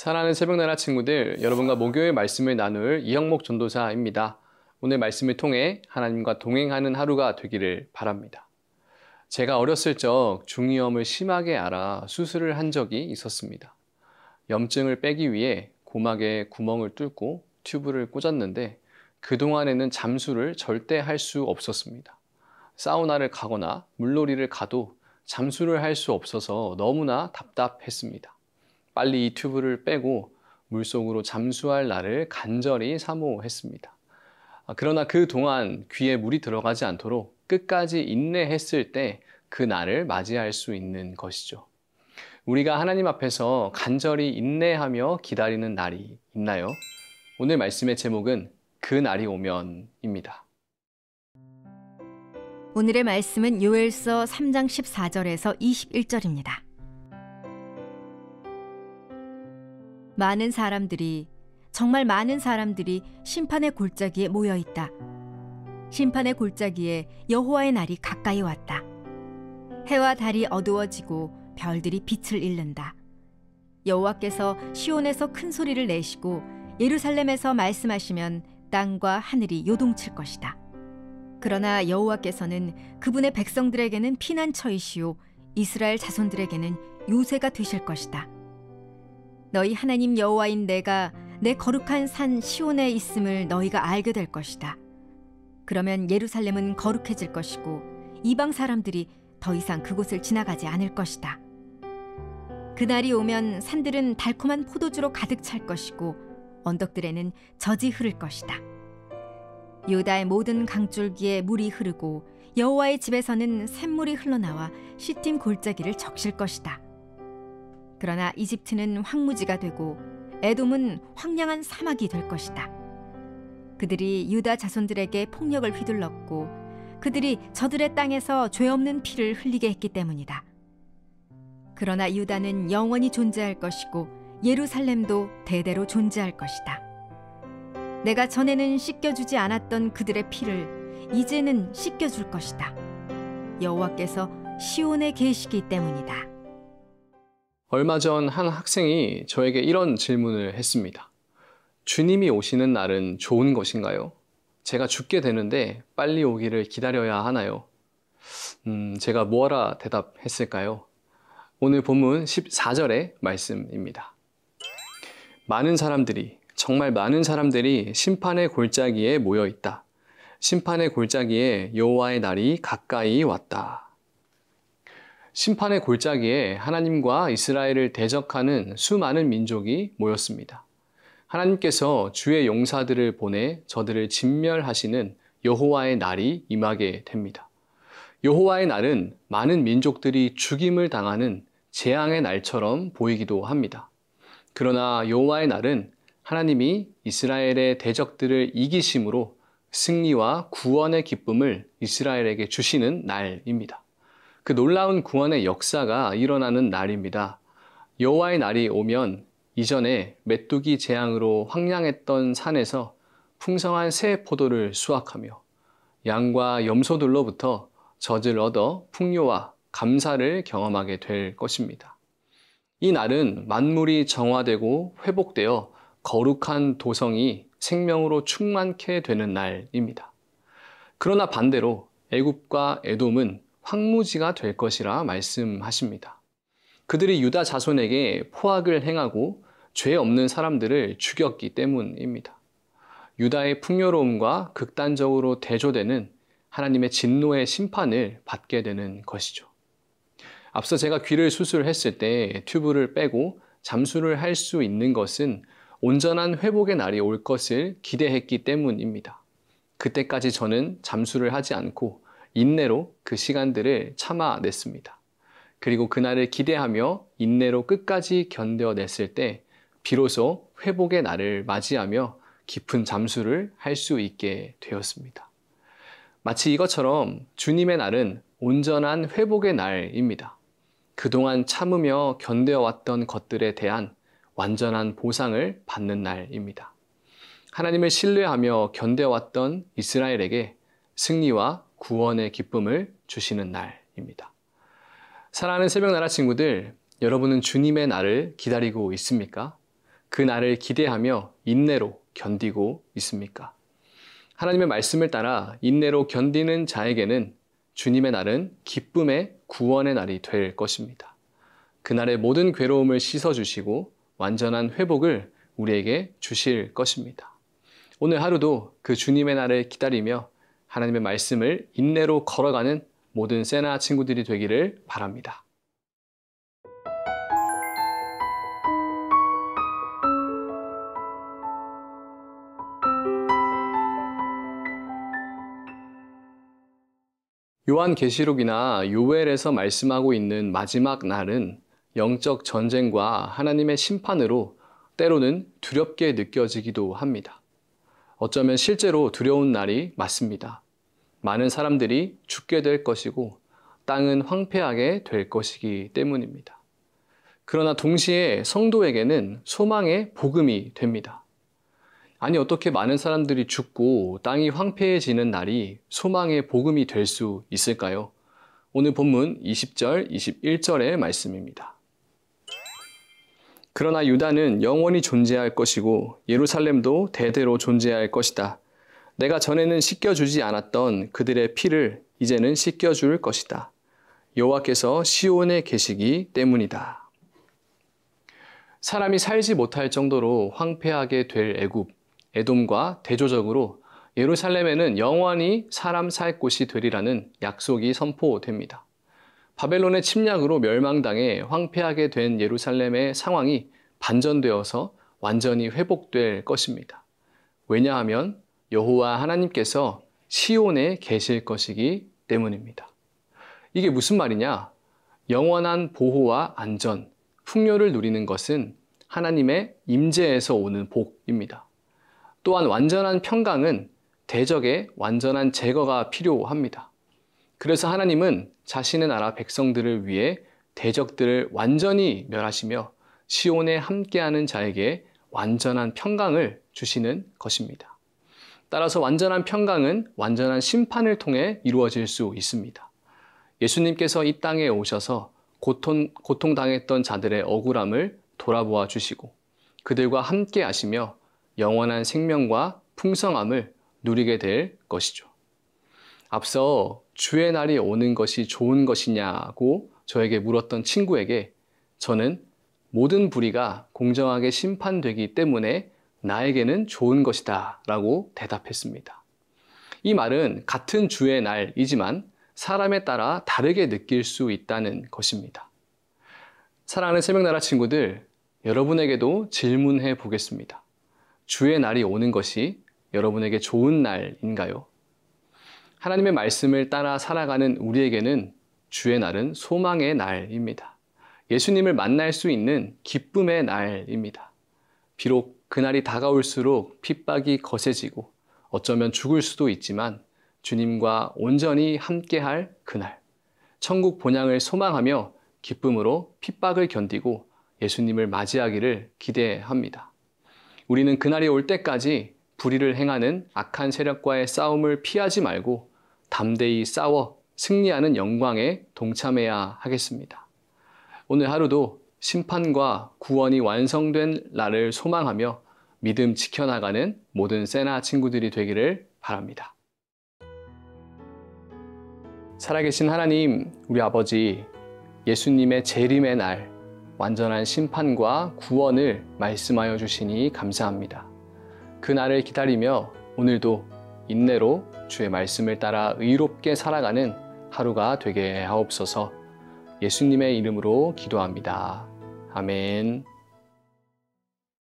사랑하는 새벽나라 친구들, 여러분과 목요일 말씀을 나눌 이형목 전도사입니다. 오늘 말씀을 통해 하나님과 동행하는 하루가 되기를 바랍니다. 제가 어렸을 적 중이염을 심하게 앓아 수술을 한 적이 있었습니다. 염증을 빼기 위해 고막에 구멍을 뚫고 튜브를 꽂았는데 그동안에는 잠수를 절대 할 수 없었습니다. 사우나를 가거나 물놀이를 가도 잠수를 할 수 없어서 너무나 답답했습니다. 빨리 이 튜브를 빼고 물속으로 잠수할 날을 간절히 사모했습니다. 그러나 그동안 귀에 물이 들어가지 않도록 끝까지 인내했을 때 그 날을 맞이할 수 있는 것이죠. 우리가 하나님 앞에서 간절히 인내하며 기다리는 날이 있나요? 오늘 말씀의 제목은 그 날이 오면입니다. 오늘의 말씀은 요엘서 3장 14절에서 21절입니다. 정말 많은 사람들이 심판의 골짜기에 모여 있다. 심판의 골짜기에 여호와의 날이 가까이 왔다. 해와 달이 어두워지고 별들이 빛을 잃는다. 여호와께서 시온에서 큰 소리를 내시고 예루살렘에서 말씀하시면 땅과 하늘이 요동칠 것이다. 그러나 여호와께서는 그분의 백성들에게는 피난처이시오 이스라엘 자손들에게는 요새가 되실 것이다. 너희 하나님 여호와인 내가 내 거룩한 산 시온에 있음을 너희가 알게 될 것이다. 그러면 예루살렘은 거룩해질 것이고 이방 사람들이 더 이상 그곳을 지나가지 않을 것이다. 그날이 오면 산들은 달콤한 포도주로 가득 찰 것이고 언덕들에는 젖이 흐를 것이다. 유다의 모든 강줄기에 물이 흐르고 여호와의 집에서는 샘물이 흘러나와 시팀 골짜기를 적실 것이다. 그러나 이집트는 황무지가 되고 에돔은 황량한 사막이 될 것이다. 그들이 유다 자손들에게 폭력을 휘둘렀고 그들이 저들의 땅에서 죄 없는 피를 흘리게 했기 때문이다. 그러나 유다는 영원히 존재할 것이고 예루살렘도 대대로 존재할 것이다. 내가 전에는 씻겨주지 않았던 그들의 피를 이제는 씻겨줄 것이다. 여호와께서 시온에 계시기 때문이다. 얼마 전 한 학생이 저에게 이런 질문을 했습니다. 주님이 오시는 날은 좋은 것인가요? 제가 죽게 되는데 빨리 오기를 기다려야 하나요? 제가 뭐라 대답했을까요? 오늘 본문 14절의 말씀입니다. 정말 많은 사람들이 심판의 골짜기에 모여 있다. 심판의 골짜기에 여호와의 날이 가까이 왔다. 심판의 골짜기에 하나님과 이스라엘을 대적하는 수많은 민족이 모였습니다. 하나님께서 주의 용사들을 보내 저들을 진멸하시는 여호와의 날이 임하게 됩니다. 여호와의 날은 많은 민족들이 죽임을 당하는 재앙의 날처럼 보이기도 합니다. 그러나 여호와의 날은 하나님이 이스라엘의 대적들을 이기심으로 승리와 구원의 기쁨을 이스라엘에게 주시는 날입니다. 그 놀라운 구원의 역사가 일어나는 날입니다. 여호와의 날이 오면 이전에 메뚜기 재앙으로 황량했던 산에서 풍성한 새 포도를 수확하며 양과 염소들로부터 젖을 얻어 풍요와 감사를 경험하게 될 것입니다. 이 날은 만물이 정화되고 회복되어 거룩한 도성이 생명으로 충만케 되는 날입니다. 그러나 반대로 애굽과 에돔은 황무지가 될 것이라 말씀하십니다. 그들이 유다 자손에게 포악을 행하고 죄 없는 사람들을 죽였기 때문입니다. 유다의 풍요로움과 극단적으로 대조되는 하나님의 진노의 심판을 받게 되는 것이죠. 앞서 제가 귀를 수술했을 때 튜브를 빼고 잠수를 할 수 있는 것은 온전한 회복의 날이 올 것을 기대했기 때문입니다. 그때까지 저는 잠수를 하지 않고 인내로 그 시간들을 참아냈습니다. 그리고 그날을 기대하며 인내로 끝까지 견뎌냈을 때 비로소 회복의 날을 맞이하며 깊은 잠수를 할 수 있게 되었습니다. 마치 이것처럼 주님의 날은 온전한 회복의 날입니다. 그동안 참으며 견뎌왔던 것들에 대한 완전한 보상을 받는 날입니다. 하나님을 신뢰하며 견뎌왔던 이스라엘에게 승리와 구원의 기쁨을 주시는 날입니다. 사랑하는 새벽나라 친구들, 여러분은 주님의 날을 기다리고 있습니까? 그 날을 기대하며 인내로 견디고 있습니까? 하나님의 말씀을 따라 인내로 견디는 자에게는 주님의 날은 기쁨의 구원의 날이 될 것입니다. 그날의 모든 괴로움을 씻어주시고 완전한 회복을 우리에게 주실 것입니다. 오늘 하루도 그 주님의 날을 기다리며 하나님의 말씀을 인내로 걸어가는 모든 세나 친구들이 되기를 바랍니다. 요한계시록이나 요엘에서 말씀하고 있는 마지막 날은 영적 전쟁과 하나님의 심판으로 때로는 두렵게 느껴지기도 합니다. 어쩌면 실제로 두려운 날이 맞습니다. 많은 사람들이 죽게 될 것이고 땅은 황폐하게 될 것이기 때문입니다. 그러나 동시에 성도에게는 소망의 복음이 됩니다. 아니, 어떻게 많은 사람들이 죽고 땅이 황폐해지는 날이 소망의 복음이 될 수 있을까요? 오늘 본문 20절, 21절의 말씀입니다. 그러나 유다는 영원히 존재할 것이고 예루살렘도 대대로 존재할 것이다. 내가 전에는 씻겨주지 않았던 그들의 피를 이제는 씻겨줄 것이다. 여호와께서 시온에 계시기 때문이다. 사람이 살지 못할 정도로 황폐하게 될 애굽, 에돔과 대조적으로 예루살렘에는 영원히 사람 살 곳이 되리라는 약속이 선포됩니다. 바벨론의 침략으로 멸망당해 황폐하게 된 예루살렘의 상황이 반전되어서 완전히 회복될 것입니다. 왜냐하면 여호와 하나님께서 시온에 계실 것이기 때문입니다. 이게 무슨 말이냐? 영원한 보호와 안전, 풍요를 누리는 것은 하나님의 임재에서 오는 복입니다. 또한 완전한 평강은 대적의 완전한 제거가 필요합니다. 그래서 하나님은 자신의 나라 백성들을 위해 대적들을 완전히 멸하시며 시온에 함께하는 자에게 완전한 평강을 주시는 것입니다. 따라서 완전한 평강은 완전한 심판을 통해 이루어질 수 있습니다. 예수님께서 이 땅에 오셔서 고통당했던 자들의 억울함을 돌아보아 주시고 그들과 함께 하시며 영원한 생명과 풍성함을 누리게 될 것이죠. 앞서 주의 날이 오는 것이 좋은 것이냐고 저에게 물었던 친구에게 저는 모든 불의가 공정하게 심판되기 때문에 나에게는 좋은 것이다 라고 대답했습니다. 이 말은 같은 주의 날이지만 사람에 따라 다르게 느낄 수 있다는 것입니다. 사랑하는 새벽나라 친구들, 여러분에게도 질문해 보겠습니다. 주의 날이 오는 것이 여러분에게 좋은 날인가요? 하나님의 말씀을 따라 살아가는 우리에게는 주의 날은 소망의 날입니다. 예수님을 만날 수 있는 기쁨의 날입니다. 비록 그날이 다가올수록 핍박이 거세지고 어쩌면 죽을 수도 있지만 주님과 온전히 함께할 그날, 천국 본향을 소망하며 기쁨으로 핍박을 견디고 예수님을 맞이하기를 기대합니다. 우리는 그날이 올 때까지 불의를 행하는 악한 세력과의 싸움을 피하지 말고 담대히 싸워 승리하는 영광에 동참해야 하겠습니다. 오늘 하루도 심판과 구원이 완성된 날을 소망하며 믿음 지켜나가는 모든 세나 친구들이 되기를 바랍니다. 살아계신 하나님, 우리 아버지, 예수님의 재림의 날, 완전한 심판과 구원을 말씀하여 주시니 감사합니다. 그 날을 기다리며 오늘도 인내로 주의 말씀을 따라 의롭게 살아가는 하루가 되게 하옵소서. 예수님의 이름으로 기도합니다. 아멘.